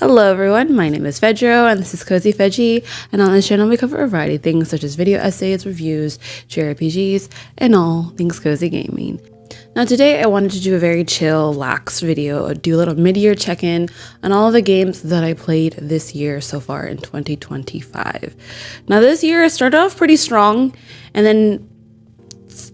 Hello everyone, my name is Fedro and this is Cozy Veggie, and on this channel we cover a variety of things such as video essays, reviews, JRPGs, and all things cozy gaming. Now today I wanted to do a very chill, lax video, do a little mid-year check-in on all the games that I played this year so far in 2025. Now this year I started off pretty strong, and then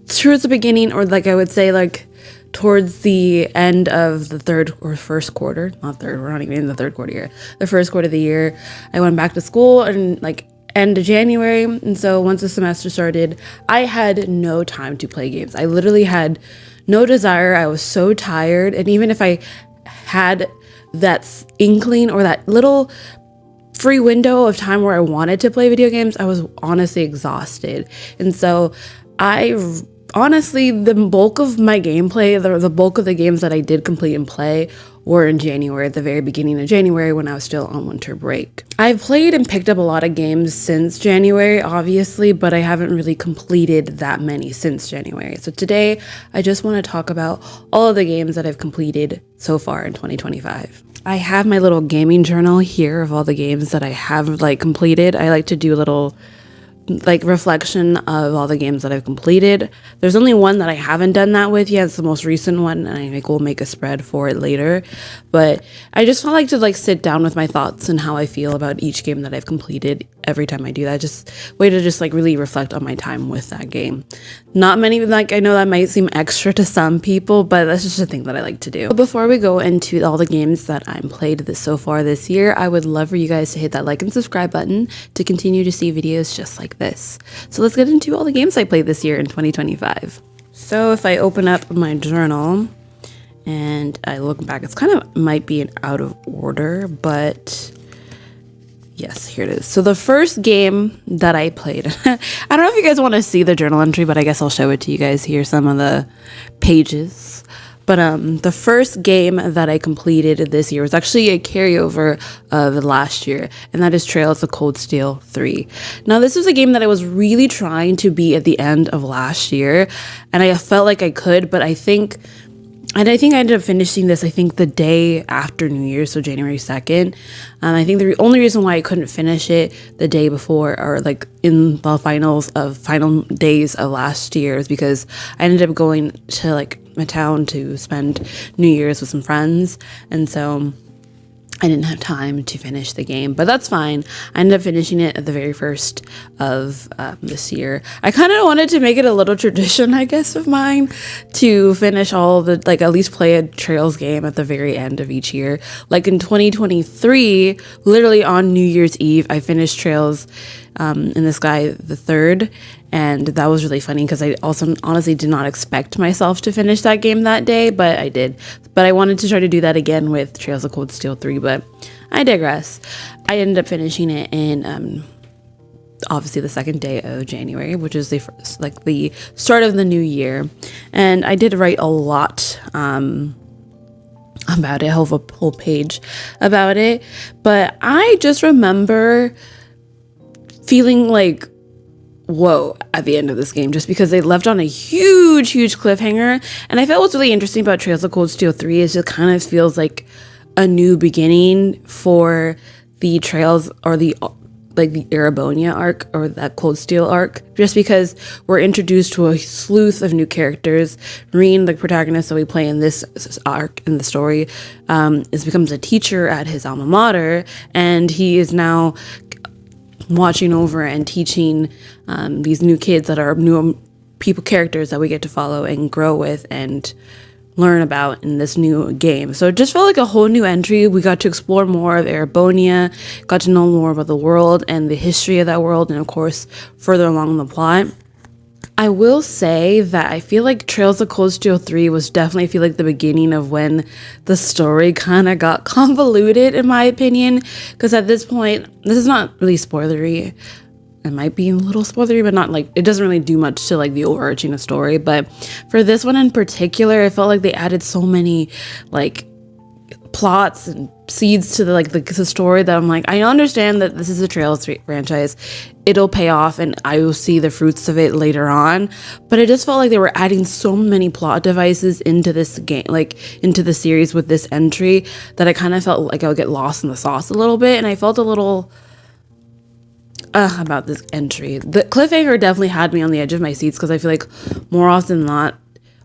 towards the beginning, or like I would say like towards the end of the third or first quarter, not third, we're not even in the third quarter yet, the first quarter of the year, I went back to school and like end of January. And so once the semester started, I had no time to play games. I literally had no desire. I was so tired. And even if I had that inkling or that little free window of time where I wanted to play video games, I was honestly exhausted. And so honestly, the bulk of my gameplay, the bulk of the games that I did complete and play were in January, at the very beginning of January when I was still on winter break. I've played and picked up a lot of games since January, obviously, but I haven't really completed that many since January. So today, I just want to talk about all of the games that I've completed so far in 2025. I have my little gaming journal here of all the games that I have completed. I like to do a little reflection of all the games that I've completed. There's only one that I haven't done that with yet. It's the most recent one, and I will make a spread for it later. But I just felt like to sit down with my thoughts and how I feel about each game that I've completed every time I do that. Just way to really reflect on my time with that game. Not many, I know that might seem extra to some people, but that's just a thing that I like to do. But before we go into all the games that I'm played so far this year, I would love for you guys to hit that like and subscribe button to continue to see videos just like this. So let's get into all the games I played this year in 2025. So if I open up my journal and I look back, it's might be out of order, but yes, here it is. So the first game that I played, I don't know if you guys want to see the journal entry, but I guess I'll show it to you guys here, some of the pages. But the first game that I completed this year was actually a carryover of last year, and that is Trails of Cold Steel 3. Now, this was a game that I was really trying to beat at the end of last year, and I felt like I could, but I think I ended up finishing this, the day after New Year's, so January 2nd. I think the only reason why I couldn't finish it the day before, or in the final days of last year, is because I ended up going to a town to spend New Year's with some friends, and so I didn't have time to finish the game, but that's fine. I ended up finishing it at the very first of this year. I kind of wanted to make it a little tradition, I guess, of mine to finish all the, at least play a Trails game at the very end of each year. In 2023, literally on New Year's Eve, I finished Trails in the Sky the 3rd, and that was really funny because I also honestly did not expect myself to finish that game that day, but I did. But I wanted to try to do that again with Trails of Cold Steel 3, but I digress. I ended up finishing it in obviously the second day of January, which is the first, the start of the new year, and I did write a lot about it, a whole page about it, but I just remember feeling whoa at the end of this game, just because they left on a huge cliffhanger. And I felt what's really interesting about Trails of Cold Steel 3 is it kind of feels like a new beginning for the Trails, or the Erebonia arc, or that Cold Steel arc, just because we're introduced to a slew of new characters. Rune, the protagonist that we play in this arc in the story, becomes a teacher at his alma mater, and he is now watching over and teaching these new kids that are new characters that we get to follow and grow with and learn about in this new game. So it just felt like a whole new entry. We got to explore more of Erebonia, got to know more about the world and the history of that world, and of course further along the plot. I will say that I feel like Trails of Cold Steel 3 was definitely, the beginning of when the story kind of got convoluted, in my opinion, because at this point, this is not really spoilery. It might be a little spoilery, but not it doesn't really do much to the overarching story. But for this one in particular, I felt like they added so many plots and seeds to the story that I'm like, I understand that this is a Trails franchise. It'll pay off and I will see the fruits of it later on. But it just felt like they were adding so many plot devices into this game, like into the series with this entry, that I kind of felt like I would get lost in the sauce a little bit. And I felt a little about this entry. The cliffhanger definitely had me on the edge of my seats, because I feel like more often than not,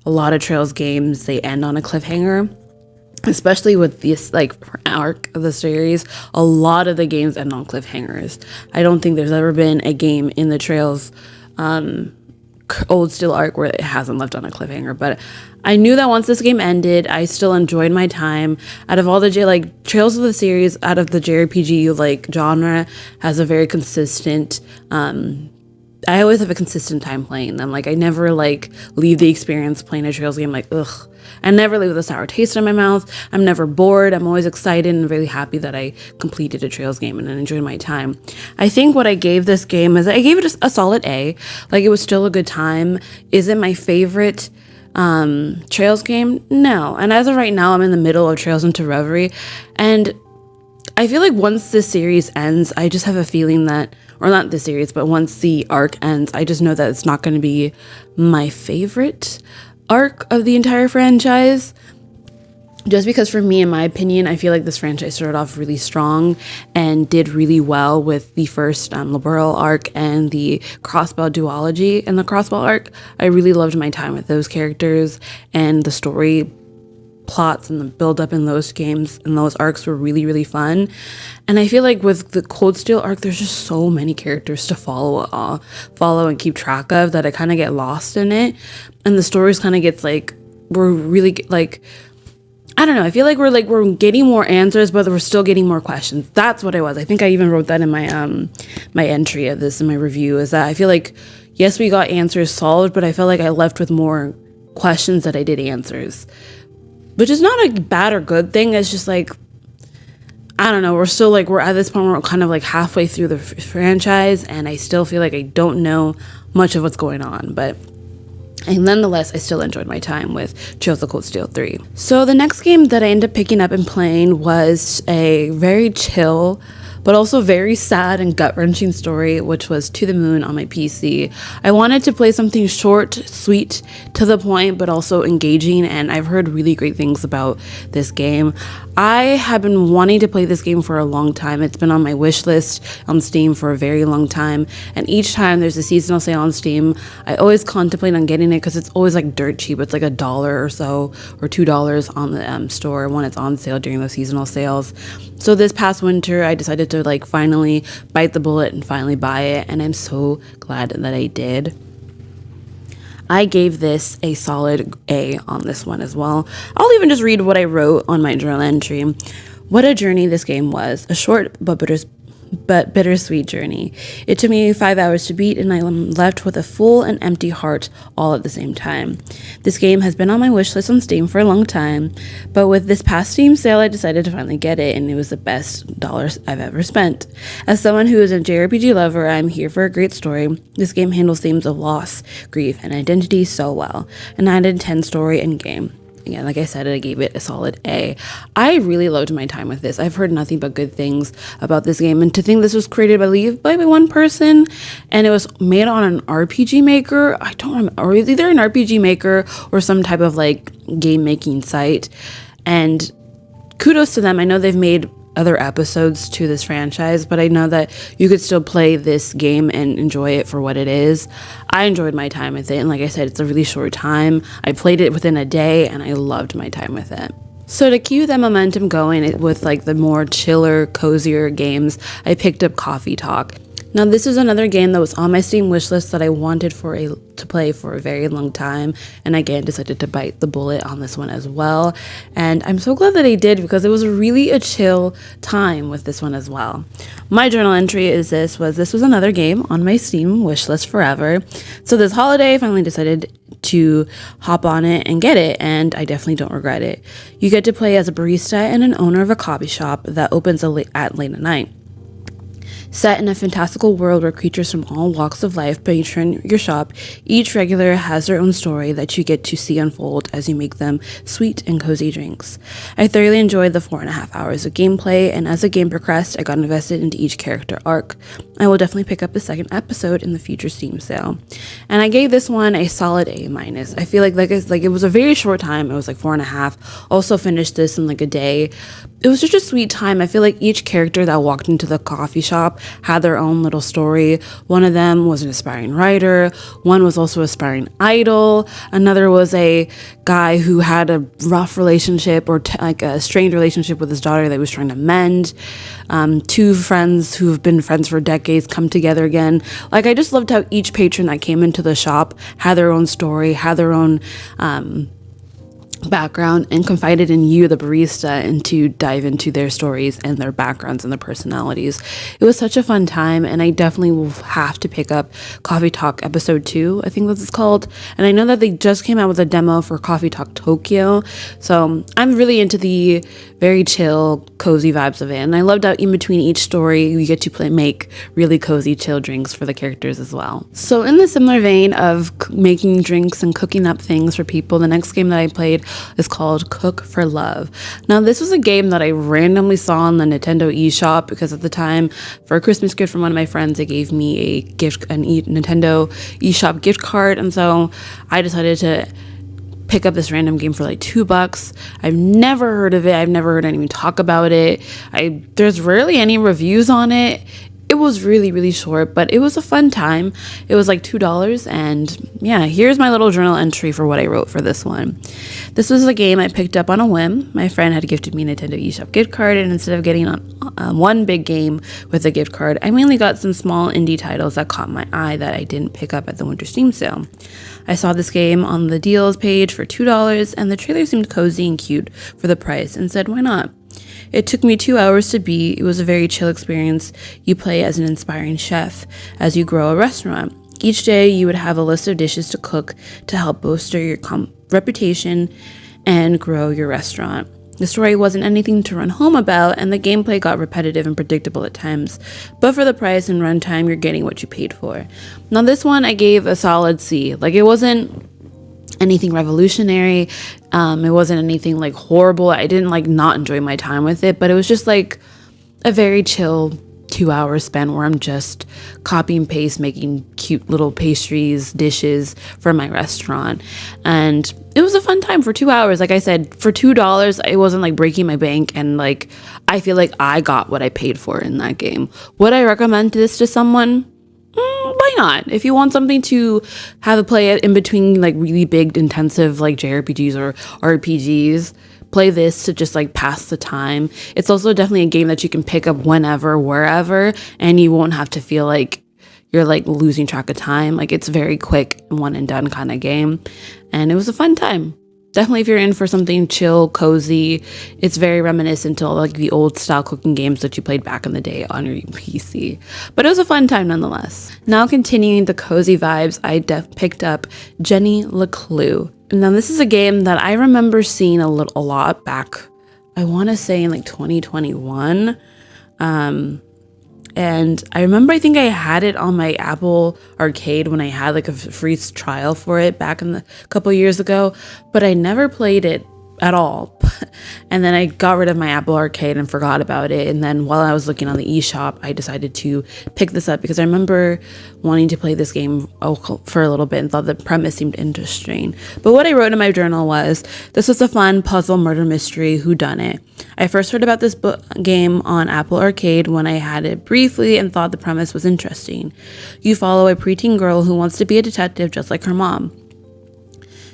a lot of Trails games, they end on a cliffhanger. Especially with this arc of the series, a lot of the games end on cliffhangers. I don't think there's ever been a game in the Trails old steel arc where it hasn't left on a cliffhanger. But I knew that once this game ended, I still enjoyed my time. Out of all the Trails of the series, out of the JRPG genre, has a very consistent. I always have a consistent time playing them. I never leave the experience playing a Trails game ugh. I never leave with a sour taste in my mouth. I'm never bored. I'm always excited and really happy that I completed a Trails game and enjoyed my time. I think what I gave this game is I gave it a solid A. It was still a good time. Is it my favorite Trails game? No. And as of right now, I'm in the middle of Trails into Reverie. And I feel like once this series ends, I just have a feeling that, or not this series, but once the arc ends, I just know that it's not going to be my favorite arc of the entire franchise. Just because for me, in my opinion, I feel like this franchise started off really strong and did really well with the first Liberl arc and the Crossbell duology. And the Crossbell arc, I really loved my time with those characters, and the story plots and the build up in those games and those arcs were really, really fun. And I feel like with the Cold Steel arc, there's just so many characters to follow and keep track of that I kind of get lost in it. And the stories kind of gets we're really I don't know. I feel like we're getting more answers, but we're still getting more questions. That's what it was. I think I even wrote that in my my entry of this in my review, is that I feel like, yes, we got answers solved, but I felt like I left with more questions that I did answers. Which is not a bad or good thing. It's just I don't know. We're still we're at this point where we're kind of halfway through the franchise, and I still feel like I don't know much of what's going on. But nonetheless, I still enjoyed my time with Trails of Cold Steel 3. So the next game that I ended up picking up and playing was a very chill, but also very sad and gut-wrenching story, which was To the Moon on my PC. I wanted to play something short, sweet, to the point, but also engaging, and I've heard really great things about this game. I have been wanting to play this game for a long time. It's been on my wish list on Steam for a very long time, and each time there's a seasonal sale on Steam, I always contemplate on getting it because it's always dirt cheap. It's $1 or so, or $2 on the store when it's on sale during those seasonal sales. So this past winter, I decided to finally bite the bullet and finally buy it, and I'm so glad that I did. I gave this a solid A on this one as well. I'll even just read what I wrote on my journal entry. What a journey this game was. A short but bittersweet journey. It took me 5 hours to beat, and I'm left with a full and empty heart all at the same time. This game has been on my wish list on Steam for a long time, but with this past Steam sale, I decided to finally get it, and it was the best dollars I've ever spent. As someone who is a JRPG lover, I'm here for a great story. This game handles themes of loss, grief, and identity so well. A 9 out of 10 story and game. Again, like I said, I gave it a solid A. I really loved my time with this. I've heard nothing but good things about this game, and to think this was created by one person, and it was made on an RPG Maker. I don't remember, or either an RPG Maker or some type of game making site. And kudos to them. I know they've made other episodes to this franchise, but I know that you could still play this game and enjoy it for what it is. I enjoyed my time with it, and like I said, it's a really short time. I played it within a day, and I loved my time with it. So to keep that momentum going with the more chiller, cozier games, I picked up Coffee Talk. Now, this is another game that was on my Steam wishlist that I wanted to play for a very long time, and again decided to bite the bullet on this one as well. And I'm so glad that I did, because it was really a chill time with this one as well. My journal entry is this was another game on my Steam wishlist forever. So this holiday, I finally decided to hop on it and get it, and I definitely don't regret it. You get to play as a barista and an owner of a coffee shop that opens at late at night. Set in a fantastical world where creatures from all walks of life patron your shop, each regular has their own story that you get to see unfold as you make them sweet and cozy drinks. I thoroughly enjoyed the 4.5 hours of gameplay, and as the game progressed, I got invested into each character arc. I will definitely pick up the second episode in the future Steam sale. And I gave this one a solid A-. I feel like it was a very short time. It was like 4.5. Also finished this in like a day. It was just a sweet time. I feel like each character that walked into the coffee shop had their own little story. One of them was an aspiring writer. One was also an aspiring idol. Another was a guy who had a rough relationship or like a strained relationship with his daughter that he was trying to mend. Two friends who've been friends for decades come together again. Like, I just loved how each patron that came into the shop had their own story, had their own background, and confided in you, the barista, and to dive into their stories and their backgrounds and their personalities. It was such a fun time, and I definitely will have to pick up Coffee Talk episode 2, I think that's it's called. And I know that they just came out with a demo for Coffee Talk Tokyo, so I'm really into the very chill, cozy vibes of it. And I loved how in between each story you get to make really cozy, chill drinks for the characters as well. So in the similar vein of making drinks and cooking up things for people, the next game that I played is called Cook for Love. Now, this was a game that I randomly saw on the Nintendo eShop because at the time, for a Christmas gift from one of my friends, they gave me Nintendo eShop gift card, and so I decided to pick up this random game for like $2. I've never heard of it. I've never heard anyone talk about it. There's rarely any reviews on it. It was really, really short, but it was a fun time. It was like $2, and yeah, here's my little journal entry for what I wrote for this one. This was a game I picked up on a whim. My friend had gifted me a Nintendo eShop gift card, and instead of getting one big game with a gift card, I mainly got some small indie titles that caught my eye that I didn't pick up at the winter Steam sale. I saw this game on the deals page for $2, and the trailer seemed cozy and cute for the price, and said, why not? It took me 2 hours to beat. It was a very chill experience. You play as an inspiring chef as you grow a restaurant. Each day you would have a list of dishes to cook to help bolster your reputation and grow your restaurant. The story wasn't anything to run home about, and the gameplay got repetitive and predictable at times, but for the price and runtime, you're getting what you paid for. Now, this one I gave a solid C. Like, it wasn't anything revolutionary. It wasn't anything like horrible. I didn't like not enjoy my time with it, but it was just like a very chill 2 hours spent where I'm just copy and paste making cute little pastries, dishes for my restaurant. And it was a fun time for 2 hours. Like I said, for $2, it wasn't like breaking my bank, and like I feel like I got what I paid for in that game. Would I recommend this to someone? Why not? If you want something to have a play in between like really big, intensive like JRPGs or RPGs, play this to just like pass the time. It's also definitely a game that you can pick up whenever, wherever, and you won't have to feel like you're like losing track of time. Like, it's very quick, one and done kind of game, and it was a fun time. Definitely, if you're in for something chill, cozy, it's very reminiscent to like the old style cooking games that you played back in the day on your PC. But it was a fun time nonetheless. Now, continuing the cozy vibes, I picked up Jenny LeClue. Now, this is a game that I remember seeing a lot back, I want to say in like 2021. And I remember, I think I had it on my Apple Arcade when I had like a free trial for it back in the couple years ago, but I never played it at all. And then I got rid of my Apple Arcade and forgot about it. And then while I was looking on the eShop, I decided to pick this up because I remember wanting to play this game for a little bit and thought the premise seemed interesting. But what I wrote in my journal was, this was a fun puzzle murder mystery whodunit. I first heard about this game on Apple Arcade when I had it briefly and thought the premise was interesting. You follow a preteen girl who wants to be a detective just like her mom.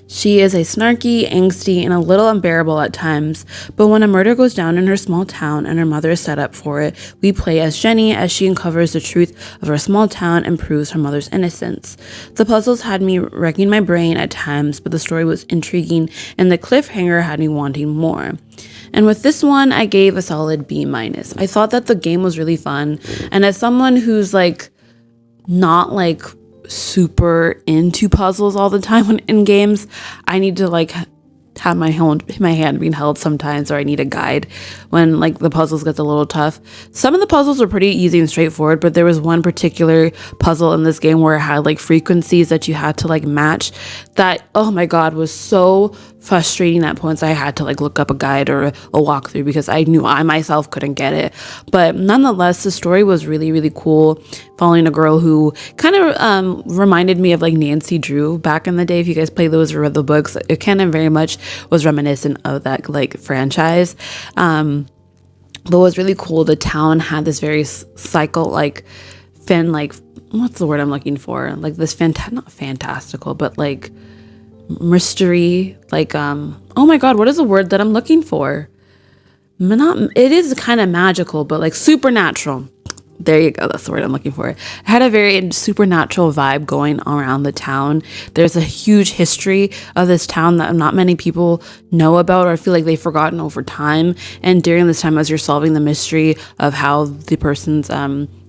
She is a snarky, angsty, and a little unbearable at times, but when a murder goes down in her small town and her mother is set up for it, we play as Jenny as she uncovers the truth of her small town and proves her mother's innocence. The puzzles had me wrecking my brain at times, but the story was intriguing and the cliffhanger had me wanting more. And with this one, I gave a solid B-. I thought that the game was really fun, and as someone who's like not like super into puzzles all the time in games, I need to like have my hand being held sometimes, or I need a guide when like the puzzles gets a little tough. Some of the puzzles are pretty easy and straightforward, but there was one particular puzzle in this game where it had like frequencies that you had to like match that, oh my god, was so frustrating at points. I had to like look up a guide or a walkthrough because I knew I myself couldn't get it. But nonetheless, the story was really, really cool, following a girl who kind of reminded me of like Nancy Drew back in the day. If you guys play those or read the books, it kind of very much was reminiscent of that like franchise. But what was really cool, the town had this very cycle like what's the word I'm looking for, like this not fantastical, but like mystery, like oh my god, what is the word that I'm looking for? It is kind of magical, but like supernatural. There you go. That's the word I'm looking for. It had a very supernatural vibe going around the town. There's a huge history of this town that not many people know about, or I feel like they've forgotten over time. And during this time, as you're solving the mystery of how the person's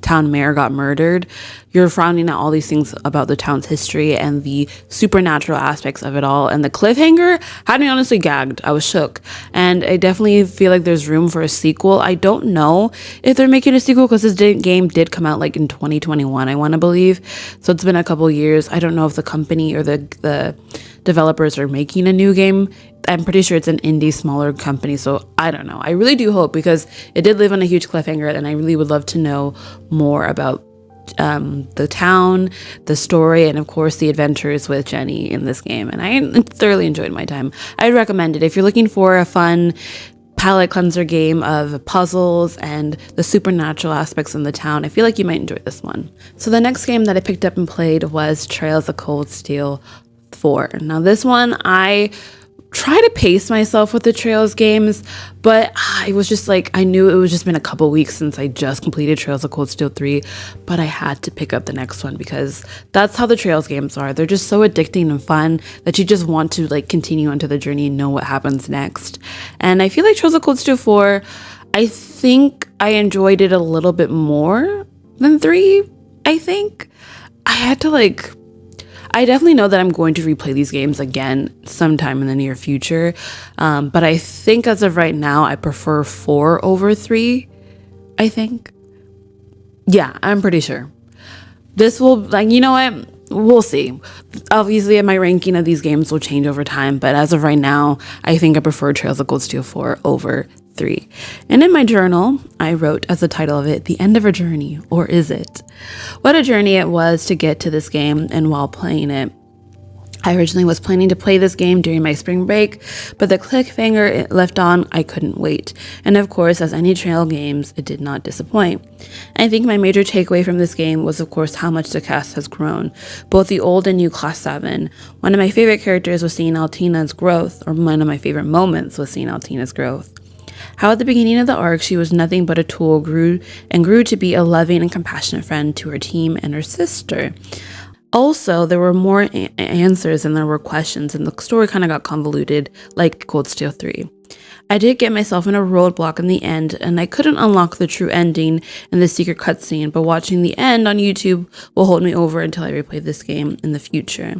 town mayor got murdered, you're finding out all these things about the town's history and the supernatural aspects of it all. And the cliffhanger had me honestly gagged. I was shook. And I definitely feel like there's room for a sequel. I don't know if they're making a sequel because this game did come out like in 2021, I want to believe. So it's been a couple years. I don't know if the company or the developers are making a new game. I'm pretty sure it's an indie, smaller company, so I don't know. I really do hope, because it did live on a huge cliffhanger, and I really would love to know more about the town, the story, and of course the adventures with Jenny in this game. And I thoroughly enjoyed my time. I'd recommend it if you're looking for a fun palette cleanser game of puzzles and the supernatural aspects in the town. I feel like you might enjoy this one. So the next game that I picked up and played was Trails of Cold Steel 4. Now this one, I try to pace myself with the Trails games, but I was just like, I knew it was just been a couple weeks since I just completed Trails of Cold Steel 3, but I had to pick up the next one because that's how the Trails games are. They're just so addicting and fun that you just want to like continue onto the journey and know what happens next. And I feel like Trails of Cold Steel 4, I think I enjoyed it a little bit more than 3, I think. I definitely know that I'm going to replay these games again sometime in the near future. But I think as of right now, I prefer 4 over 3, I think. Yeah, I'm pretty sure. This will, like, you know what? We'll see. Obviously, my ranking of these games will change over time, but as of right now, I think I prefer Trails of Cold Steel 4 over 3. And in my journal, I wrote as the title of it, The End of a Journey, or Is It? What a journey it was to get to this game, and while playing it. I originally was planning to play this game during my spring break, but the cliffhanger it left on, I couldn't wait. And of course, as any trail games, it did not disappoint. I think my major takeaway from this game was, of course, how much the cast has grown, both the old and new Class 7. One of my favorite characters was seeing Altina's growth, or one of my favorite moments was seeing Altina's growth. How at the beginning of the arc, she was nothing but a tool, grew to be a loving and compassionate friend to her team and her sister. Also, there were more answers than there were questions, and the story kind of got convoluted, like Cold Steel 3. I did get myself in a roadblock in the end, and I couldn't unlock the true ending in the secret cutscene, but watching the end on YouTube will hold me over until I replay this game in the future.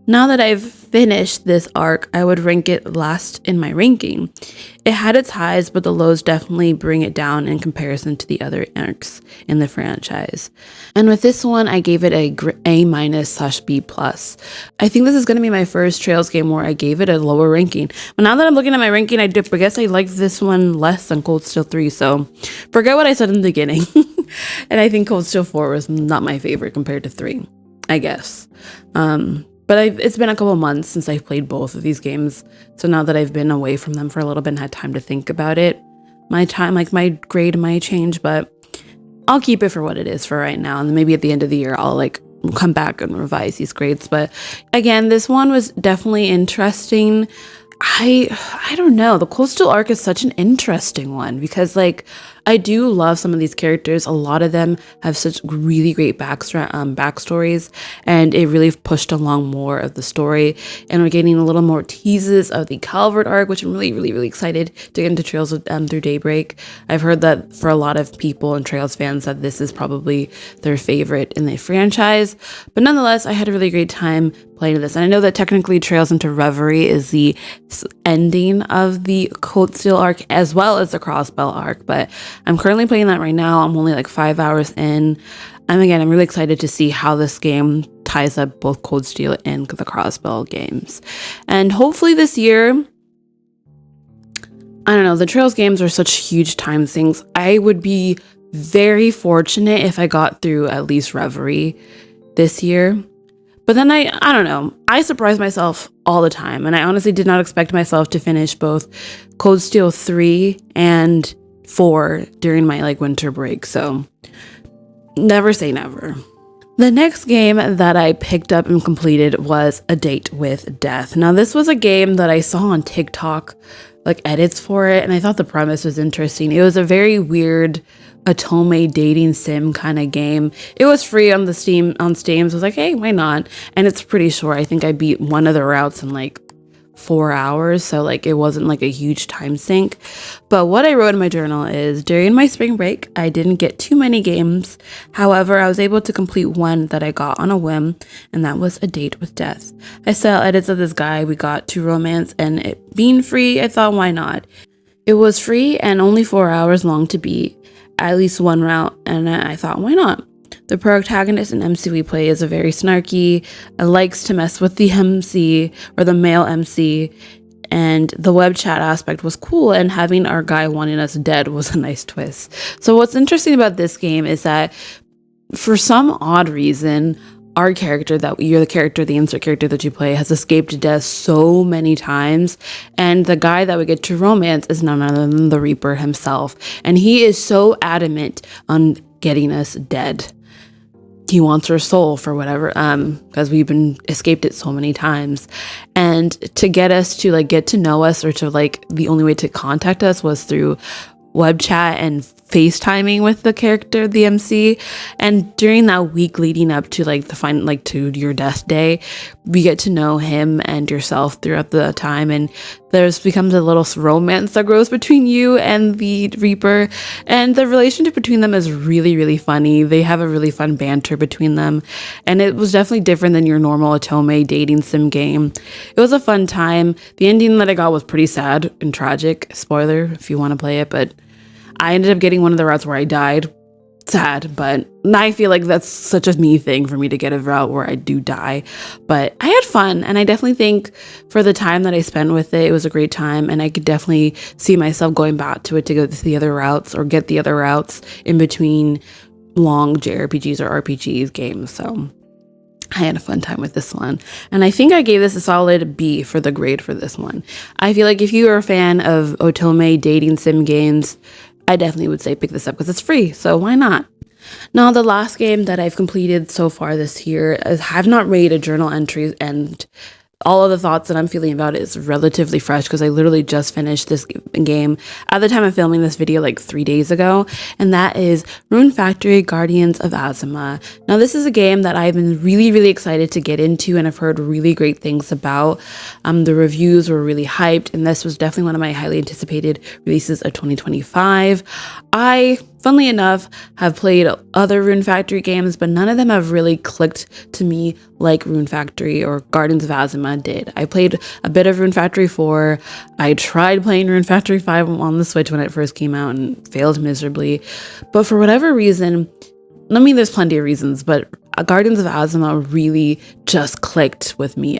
Now that I've finished this arc, I would rank it last in my ranking. It had its highs, but the lows definitely bring it down in comparison to the other arcs in the franchise. And with this one, I gave it a A-/B+. I think this is going to be my first Trails game where I gave it a lower ranking. But now that I'm looking at my ranking, I guess I liked this one less than Cold Steel 3, so forget what I said in the beginning. And I think Cold Steel 4 was not my favorite compared to 3, I guess. But it's been a couple months since I've played both of these games. So now that I've been away from them for a little bit and had time to think about it, my grade might change, but I'll keep it for what it is for right now. And maybe at the end of the year, I'll come back and revise these grades. But again, this one was definitely interesting. I don't know. The Cold Steel arc is such an interesting one because I do love some of these characters. A lot of them have such really great backstories, and it really pushed along more of the story. And we're getting a little more teases of the Calvert arc, which I'm really excited to get into Trails through Daybreak. I've heard that for a lot of people and Trails fans that this is probably their favorite in the franchise. But nonetheless, I had a really great time playing this. And I know that technically Trails into Reverie is the ending of the Cold Steel arc as well as the Crossbell arc, but I'm currently playing that right now. I'm only like 5 hours in. And again, I'm really excited to see how this game ties up both Cold Steel and the Crossbell games. And hopefully this year, I don't know, the Trails games are such huge time sinks. I would be very fortunate if I got through at least Reverie this year. But then I don't know, I surprise myself all the time. And I honestly did not expect myself to finish both Cold Steel 3 and 4 during my like winter break. So never say never. The next game that I picked up and completed was A Date with Death. Now this was a game that I saw on TikTok, like edits for it, and I thought the premise was interesting. It was a very weird Otome dating sim kind of game. It was free on Steam, so I was like, hey, why not? And it's pretty short. I think I beat one of the routes in like 4 hours, so like it wasn't like a huge time sink. But what I wrote in my journal is, during my spring break, I didn't get too many games. However, I was able to complete one that I got on a whim, and that was A Date with Death. I saw edits of this guy, we got to romance, and it being free, I thought, why not? It was free and only 4 hours long to beat, at least one route, and I thought, why not? The protagonist and MC we play is a very snarky, likes to mess with the MC or the male MC, and the web chat aspect was cool, and having our guy wanting us dead was a nice twist. So what's interesting about this game is that for some odd reason, our character, that you're the character, the insert character that you play, has escaped death so many times, and the guy that we get to romance is none other than the Reaper himself, and he is so adamant on getting us dead. He wants her soul for whatever, because we've been escaped it so many times. And to get us to like get to know us, or to like, the only way to contact us was through web chat and FaceTiming with the character, the MC. And during that week leading up to like to your death day, we get to know him and yourself throughout the time, and there's becomes a little romance that grows between you and the Reaper, and the relationship between them is really funny. They have a really fun banter between them, and it was definitely different than your normal Otome dating sim game. It was a fun time. The ending that I got was pretty sad and tragic. Spoiler if you want to play it, but I ended up getting one of the routes where I died. Sad, but I feel like that's such a me thing for me to get a route where I do die. But I had fun, and I definitely think for the time that I spent with it, it was a great time, and I could definitely see myself going back to it to go to the other routes or get the other routes in between long JRPGs or RPGs games. So I had a fun time with this one, and I think I gave this a solid B for the grade for this one. I feel like if you are a fan of Otome dating sim games, I definitely would say pick this up because it's free, so why not? Now, the last game that I've completed so far this year is, I have not made a journal entry, and all of the thoughts that I'm feeling about it is relatively fresh because I literally just finished this game at the time of filming this video like 3 days ago, and that is Rune Factory Guardians of Azimma. Now this is a game that I've been really excited to get into, and I've heard really great things about. The reviews were really hyped, and this was definitely one of my highly anticipated releases of 2025. I, funnily enough, have played other Rune Factory games, but none of them have really clicked to me like Rune Factory or Guardians of Azimma did. I played a bit of Rune Factory 4. I tried playing Rune Factory 5 on the Switch when it first came out and failed miserably. But for whatever reason, I mean, there's plenty of reasons, but Guardians of Azimma really just clicked with me.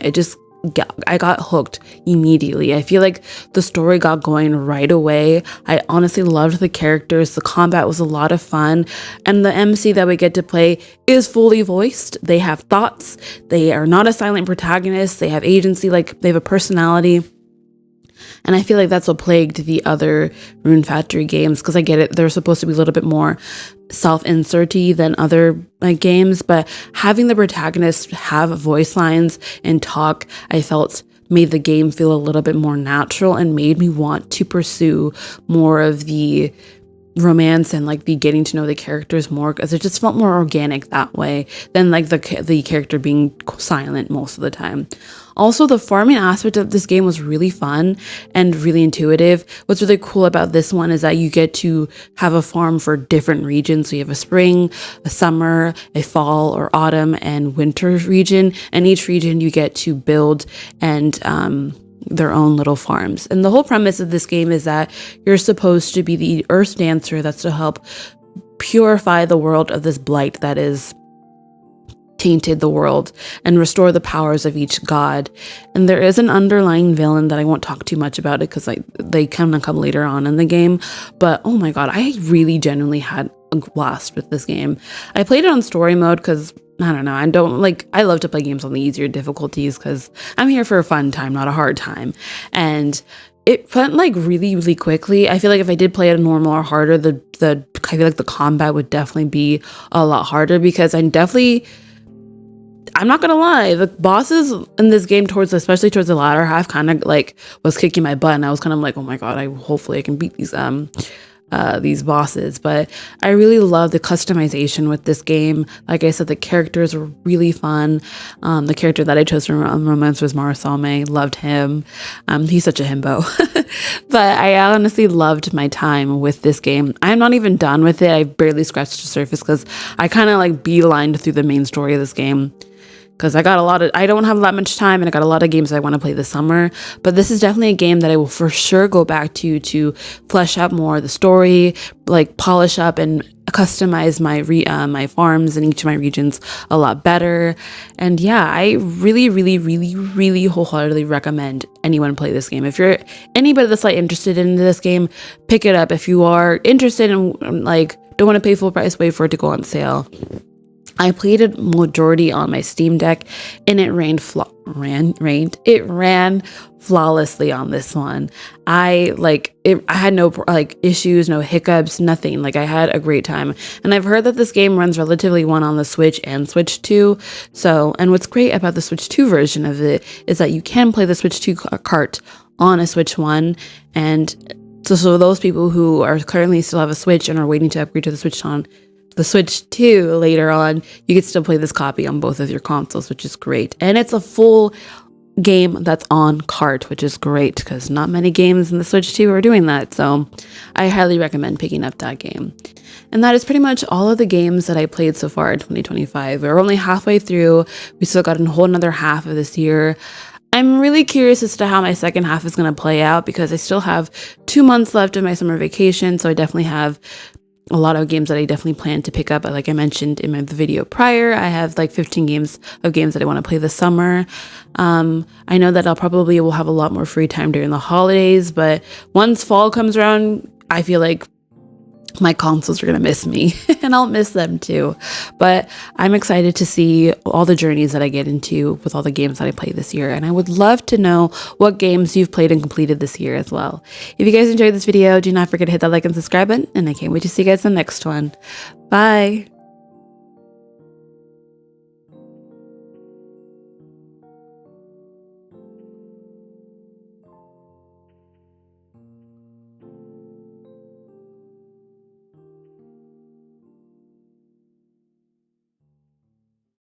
I got hooked immediately. I feel like the story got going right away. I honestly loved the characters. The combat was a lot of fun. And the MC that we get to play is fully voiced. They have thoughts. They are not a silent protagonist. They have agency, like they have a personality. And I feel like that's what plagued the other Rune Factory games, because I get it, they're supposed to be a little bit more self-inserty than other games, but having the protagonist have voice lines and talk, I felt made the game feel a little bit more natural and made me want to pursue more of the romance and like the getting to know the characters more, because it just felt more organic that way than like the character being silent most of the time. Also, the farming aspect of this game was really fun and really intuitive. What's really cool about this one is that you get to have a farm for different regions. So you have a spring, a summer, a fall or autumn, and winter region. And each region you get to build and their own little farms. And the whole premise of this game is that you're supposed to be the earth dancer that's to help purify the world of this blight that is tainted the world and restore the powers of each god. And there is an underlying villain that I won't talk too much about it because they kind of come later on in the game. But oh my god, I really genuinely had a blast with this game. I played it on story mode because I don't know, I love to play games on the easier difficulties because I'm here for a fun time, not a hard time. And it went like really, really quickly. I feel like if I did play it normal or harder, I feel like the combat would definitely be a lot harder, because I'm not gonna lie, the bosses in this game especially towards the latter half kind of like was kicking my butt, and I was kind of like, oh my god, hopefully I can beat these bosses. But I really love the customization with this game. Like I said, the characters were really fun. The character that I chose from romance was Marasame. Loved him. He's such a himbo. But I honestly loved my time with this game. I'm not even done with it. I barely scratched the surface because I kind of like beelined through the main story of this game, because I don't have that much time, and I got a lot of games I want to play this summer. But this is definitely a game that I will for sure go back to flesh out more the story, like polish up and customize my farms in each of my regions a lot better. And yeah, I really, really, really, really wholeheartedly recommend anyone play this game. If you're anybody that's like interested in this game, pick it up. If you are interested in like don't want to pay full price, wait for it to go on sale. I played it majority on my Steam Deck, and it ran flawlessly on this one. I had no issues, no hiccups, nothing. Like, I had a great time. And I've heard that this game runs relatively well on the Switch and Switch 2. So, and what's great about the Switch 2 version of it is that you can play the Switch 2 cart on a Switch 1, and so those people who are currently still have a Switch and are waiting to upgrade to the Switch 2 later on, you can still play this copy on both of your consoles, which is great. And it's a full game that's on cart, which is great because not many games in the Switch 2 are doing that. So I highly recommend picking up that game. And that is pretty much all of the games that I played so far in 2025. We're only halfway through. We still got a whole another half of this year. I'm really curious as to how my second half is going to play out, because I still have 2 months left of my summer vacation. So I definitely have a lot of games that I definitely plan to pick up. Like I mentioned in the video prior, I have like 15 games that I want to play this summer. I know that will have a lot more free time during the holidays, but once fall comes around, I feel like my consoles are going to miss me and I'll miss them too. But I'm excited to see all the journeys that I get into with all the games that I play this year. And I would love to know what games you've played and completed this year as well. If you guys enjoyed this video, do not forget to hit that like and subscribe button. And I can't wait to see you guys in the next one. Bye.